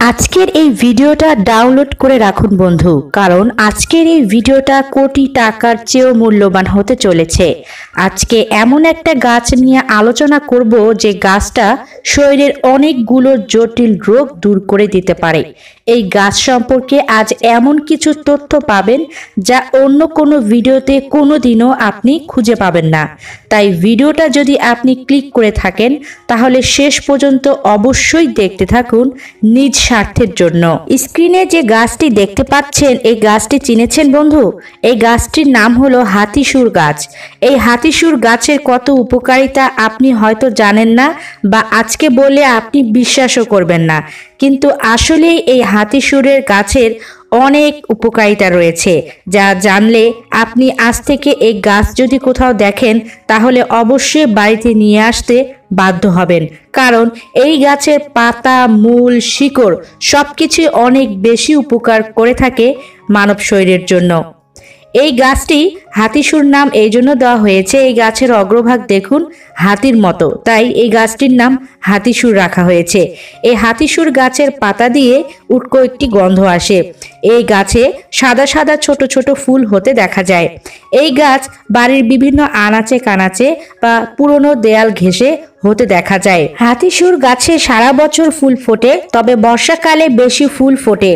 আজকের এই ভিডিওটা ডাউনলোড করে রাখুন বন্ধু, কারণ আজকের এই ভিডিওটা কোটি টাকার চেয়েও মূল্যবান হতে চলেছে। আজকে এমন একটা গাছ নিয়ে আলোচনা করব যে গাছটা শরীরের অনেকগুলো জটিল রোগ দূর করে দিতে পারে। এই গাছ সম্পর্কে আজ এমন কিছু তথ্য পাবেন যা অন্য কোনো ভিডিওতে কোনোদিনও আপনি খুঁজে পাবেন না। তাই ভিডিওটা যদি আপনি ক্লিক করে থাকেন তাহলে শেষ পর্যন্ত অবশ্যই দেখতে থাকুন নিজ স্বার্থের জন্য। স্ক্রিনে যে গাছটি দেখতে পাচ্ছেন, এই গাছটি চিনেছেন বন্ধু? এই গাছটির নাম হলো হাতিসুর গাছ। এই হাতিসুর গাছের কত উপকারিতা আপনি হয়তো জানেন না, বা আজকে বলে আপনি বিশ্বাসও করবেন না, কিন্তু আসলে এই হাতিসুরের গাছের অনেক উপকারিতা রয়েছে যা জানলে আপনি আজ থেকে এই গাছ যদি কোথাও দেখেন তাহলে অবশ্যই বাড়িতে নিয়ে আসতে বাধ্য হবেন, কারণ এই গাছের পাতা, মূল, শিকড় সবকিছুই অনেক বেশি উপকার করে থাকে মানব শরীরের জন্য। এই গাছটি হাতিসুর নাম এই জন্য দেওয়া হয়েছে, এই গাছের অগ্রভাগ দেখুন হাতির মতো, তাই এই গাছটির নাম হাতিসুর রাখা হয়েছে। এই হাতিসুর গাছের পাতা দিয়ে উটকো একটি গন্ধ আসে। এই গাছে সাদা সাদা ছোট ছোট ফুল হতে দেখা যায়। এই গাছ বাড়ির বিভিন্ন আনাচে কানাচে বা পুরনো দেয়াল ঘেঁষে হতে দেখা যায়। হাতিসুর গাছে সারা বছর ফুল ফোটে, তবে বর্ষাকালে বেশি ফুল ফোটে।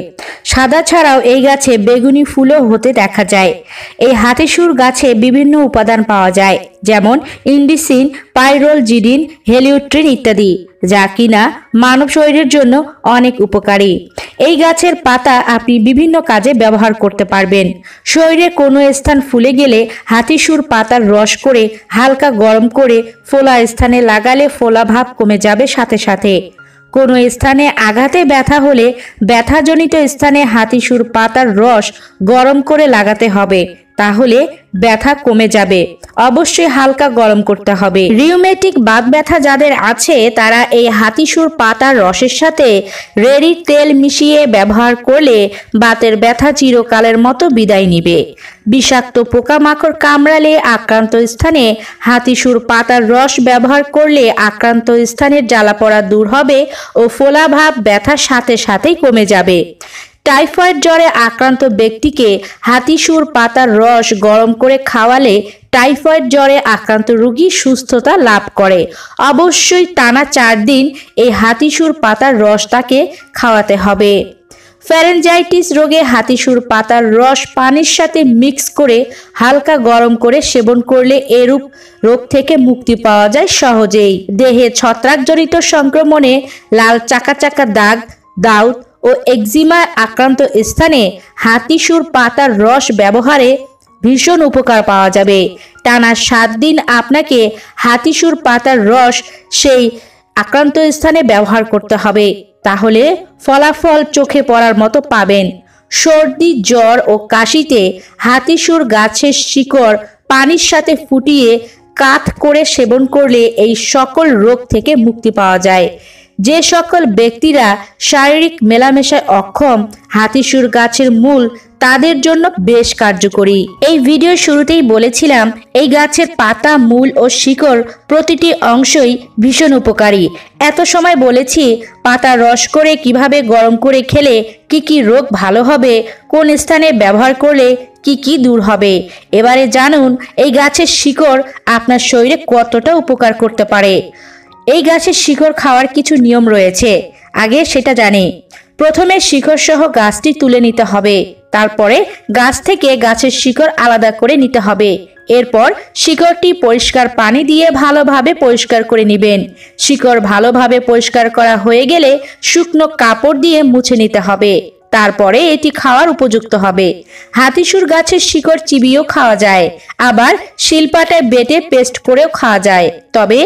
সাদা ছাড়াও এই গাছে বেগুনি ফুলও হতে দেখা যায়। এই হাতিসুর গাছে বিভিন্ন উপাদান পাওয়া যায়, যেমন ইন্ডিসিন, পাইরোলজিডিন, হেলিওট্রিন ইত্যাদি, যা কিনা মানব শরীরের জন্য অনেক উপকারী। এই গাছের পাতা আপনি বিভিন্ন কাজে ব্যবহার করতে পারবেন। শরীরে কোনো স্থান ফুলে গেলে হাতিসুর পাতার রস করে হালকা গরম করে ফোলা স্থানে লাগালে ফোলা ভাব কমে যাবে সাথে সাথে। কোনো স্থানে আঘাতে ব্যথা হলে ব্যথাজনিত স্থানে হাতিসুর পাতার রস গরম করে লাগাতে হবে, তাহলে ব্যথা কমে যাবে। অবশ্যই হালকা গরম করতে হবে। রিউমেটিক বাত ব্যথা যাদের আছে তারা এই হাতিসুর পাতার রসের সাথে রেড়ির তেল মিশিয়ে ব্যবহার করলে বাতের ব্যথা চিরকালের মতো বিদায় নিবে। বিষাক্ত পোকামাকড় কামড়ালে আক্রান্ত স্থানে হাতিসুর পাতার রস ব্যবহার করলে আক্রান্ত স্থানের জ্বালাপোড়া দূর হবে ও ফোলাভাব ব্যথার সাথে সাথেই কমে যাবে। টাইফয়েড জ্বরে আক্রান্ত ব্যক্তিকে হাতিসুর পাতার রস গরম করে খাওয়ালে টাইফয়েড জ্বরে আক্রান্ত রোগী সুস্থতা লাভ করে। অবশ্যই টানা 4 দিন এই হাতিসুর পাতার রস তাকে খাওয়াতে হবে। ফ্যারেঞ্জাইটিস রোগে হাতিসুর পাতার রস পানির সাথে মিক্স করে হালকা গরম করে সেবন করলে এরূপ রোগ থেকে মুক্তি পাওয়া যায় সহজেই। দেহে ছত্রাকজনিত সংক্রমণে লাল চাকা চাকা দাগ, দাউদ ও একজিমা আক্রান্ত স্থানে হাতিসুর পাতার রস ব্যবহারে ভীষণ উপকার পাওয়া যাবে। টানা 7 দিন আপনাকে হাতিসুর পাতার রস সেই আক্রান্ত স্থানে ব্যবহার করতে হবে, তাহলে ফলাফল চোখে পড়ার মতো পাবেন। সর্দি, জ্বর ও কাশিতে হাতিসুর গাছের শিকড় পানির সাথে ফুটিয়ে কাত করে সেবন করলে এই সকল রোগ থেকে মুক্তি পাওয়া যায়। যে সকল ব্যক্তিরা শারীরিক মেলামেশায় অক্ষম, হাতিসুর গাছের মূল তাদের জন্য বেশ কার্যকরী। এই ভিডিও শুরুতেই বলেছিলাম এই গাছের পাতা, মূল ও শিকড় প্রতিটি অংশই ভীষণ উপকারী। এত সময় বলেছি পাতা রস করে কিভাবে গরম করে খেলে কি কি রোগ ভালো হবে, কোন স্থানে ব্যবহার করলে কি কি দূর হবে। এবারে জানুন এই গাছের শিকড় আপনার শরীরে কতটা উপকার করতে পারে। এই গাছের শিকড় খাওয়ার কিছু নিয়ম রয়েছে, আগে সেটা জানি। প্রথমে শিকড় সহ গাছটি তুলে নিতে হবে, তারপরে গাছ থেকে গাছের শিকড় আলাদা করে নিতে হবে। এরপর শিকড়টি পরিষ্কার পানি দিয়ে ভালোভাবে পরিষ্কার করে নেবেন। শিকড় ভালোভাবে পরিষ্কার করা হয়ে গেলে শুকনো কাপড় দিয়ে মুছে নিতে হবে, তারপরে এটি খাওয়ার উপযুক্ত হবে। হাতিসুর গাছের শিকড় চিবিয়েও খাওয়া যায়, আবার শিলপাটায় বেটে পেস্ট করেও খাওয়া যায়। তবে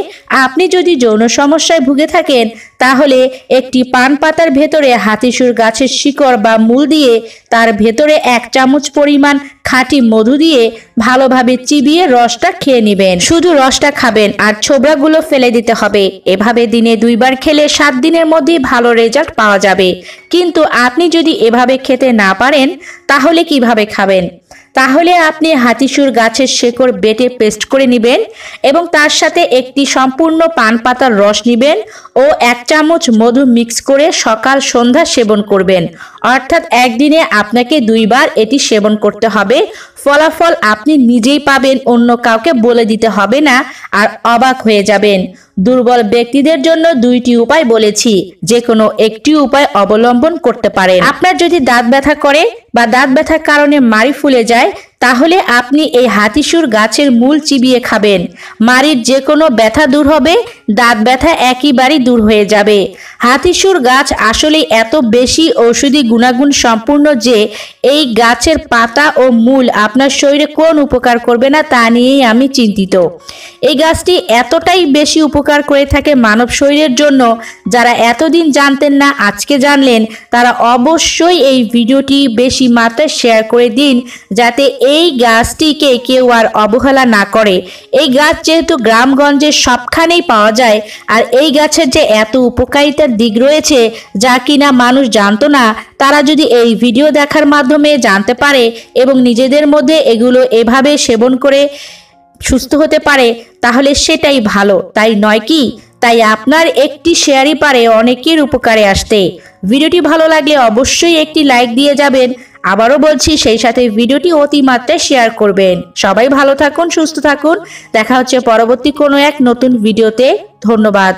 আপনি যদি যৌন সমস্যায় ভুগে থাকেন তাহলে একটি পান পাতার ভেতরে হাতিসুর গাছের শিকড় বা মূল দিয়ে তার ভেতরে 1 চামচ পরিমাণ খাঁটি মধু দিয়ে ভালোভাবে চিবিয়ে রসটা খেয়ে নেবেন। শুধু রসটা খাবেন আর ছোবড়াগুলো ফেলে দিতে হবে। এভাবে দিনে 2 বার খেলে 7 দিনের মধ্যেই ভালো রেজাল্ট পাওয়া যাবে। কিন্তু আপনি যদি এভাবে খেতে না পারেন তাহলে কিভাবে খাবেন? তাহলে আপনি হাতিসুর গাছের শেকড় বেটে পেস্ট করে নেবেন এবং তার সাথে একটি সম্পূর্ণ পান পাতার রস নেবেন ও 1 চামচ মধু মিক্স করে সকাল সন্ধ্যা সেবন করবেন। অর্থাৎ একদিনে আপনাকে 2 বার এটি সেবন করতে হবে। ফলাফল আপনি নিজেই পাবেন, অন্য কাউকে বলে দিতে হবে না, আর অবাক হয়ে যাবেন। দুর্বল ব্যক্তিদের জন্য 2টি উপায় বলেছি, যে কোনো একটি উপায় অবলম্বন করতে পারেন। আপনার যদি দাঁত ব্যথা করে বা দাঁত ব্যথার কারণে মাড়ি ফুলে যায়, তাহলে আপনি এই হাতিসুর গাছের মূল চিবিয়ে খাবেন। মাড়ির যে কোনো ব্যথা দূর হবে, দাঁত ব্যথা একেবারেই দূর হয়ে যাবে। হাতিসুর গাছ আসলে এত বেশি ঔষধি গুণাগুণ সম্পূর্ণ যে এই গাছের পাতা ও মূল আপনার শরীরে কোন উপকার করবে না তা নিয়েই আমি চিন্তিত। এই গাছটি এতটাই বেশি উপকার করে থাকে মানব শরীরের জন্য, যারা এতদিন জানতেন না আজকে জানলেন, তারা অবশ্যই এই ভিডিওটি বেশি মাত্রায় শেয়ার করে দিন, যাতে এই গাছটিকে কেউ আর অবহেলা না করে। এই গাছ যেহেতু গ্রামগঞ্জে সবখানেই পাওয়া যায়, আর এই গাছের যে এত উপকারিতার দিক রয়েছে যা কিনা মানুষ জানতো না, তারা যদি এই ভিডিও দেখার মাধ্যমে জানতে পারে এবং নিজেদের মধ্যে এগুলো এভাবে সেবন করে সুস্থ হতে পারে, তাহলে সেটাই ভালো, তাই নয় কি? তাই আপনার একটি শেয়ারই পারে অনেকের উপকারে আসতে। ভিডিওটি ভালো লাগলে অবশ্যই একটি লাইক দিয়ে যাবেন। আবারও বলছি, সেই সাথে ভিডিওটি অতিমাত্রায় শেয়ার করবেন। সবাই ভালো থাকুন, সুস্থ থাকুন। দেখা হচ্ছে পরবর্তী কোনো এক নতুন ভিডিওতে। ধন্যবাদ।